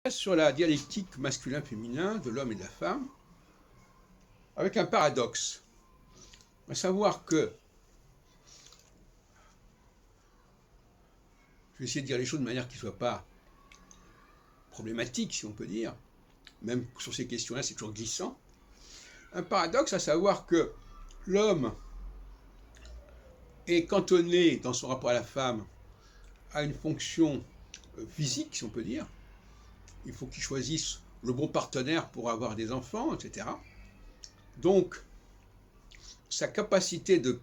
Sur la dialectique masculin-féminin de l'homme et de la femme, avec un paradoxe, à savoir que, je vais essayer de dire les choses de manière qui ne soit pas problématique, si on peut dire, même sur ces questions-là, c'est toujours glissant. Un paradoxe, à savoir que l'homme est cantonné dans son rapport à la femme à une fonction physique, si on peut dire. Il faut qu'il choisisse le bon partenaire pour avoir des enfants, etc. Donc, sa capacité de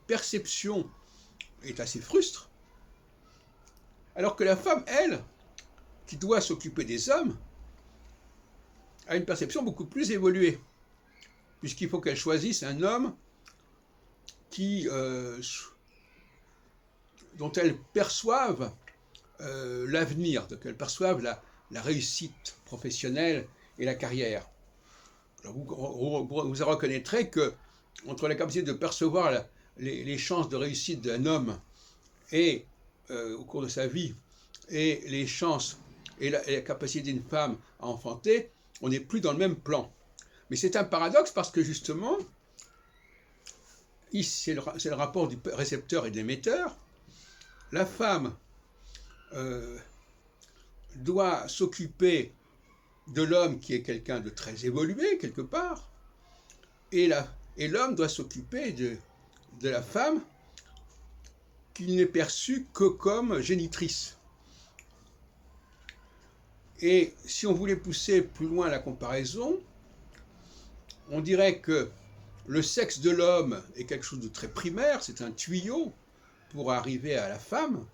perception est assez frustre, alors que la femme, elle, qui doit s'occuper des hommes, a une perception beaucoup plus évoluée, puisqu'il faut qu'elle choisisse un homme dont elle perçoive l'avenir, donc elle perçoive la réussite professionnelle et la carrière. Alors vous reconnaîtrez que entre la capacité de percevoir les chances de réussite d'un homme et au cours de sa vie et les chances et la capacité d'une femme à enfanter, on n'est plus dans le même plan. Mais c'est un paradoxe parce que justement, c'est le rapport du récepteur et de l'émetteur. La femme doit s'occuper de l'homme qui est quelqu'un de très évolué quelque part, et l'homme doit s'occuper de la femme qui n'est perçue que comme génitrice. Et si on voulait pousser plus loin la comparaison, on dirait que le sexe de l'homme est quelque chose de très primaire, c'est un tuyau pour arriver à la femme,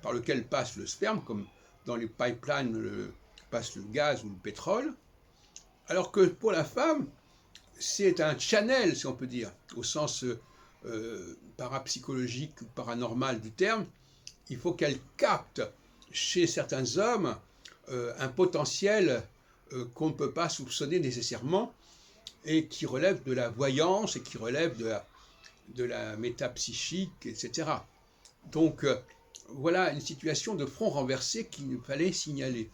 par lequel passe le sperme, comme dans les pipelines passe le gaz ou le pétrole, alors que pour la femme, c'est un channel, si on peut dire, au sens parapsychologique ou paranormal du terme. Il faut qu'elle capte chez certains hommes un potentiel qu'on ne peut pas soupçonner nécessairement et qui relève de la voyance et qui relève de la métapsychique, etc. Donc voilà une situation de front renversé qu'il fallait signaler.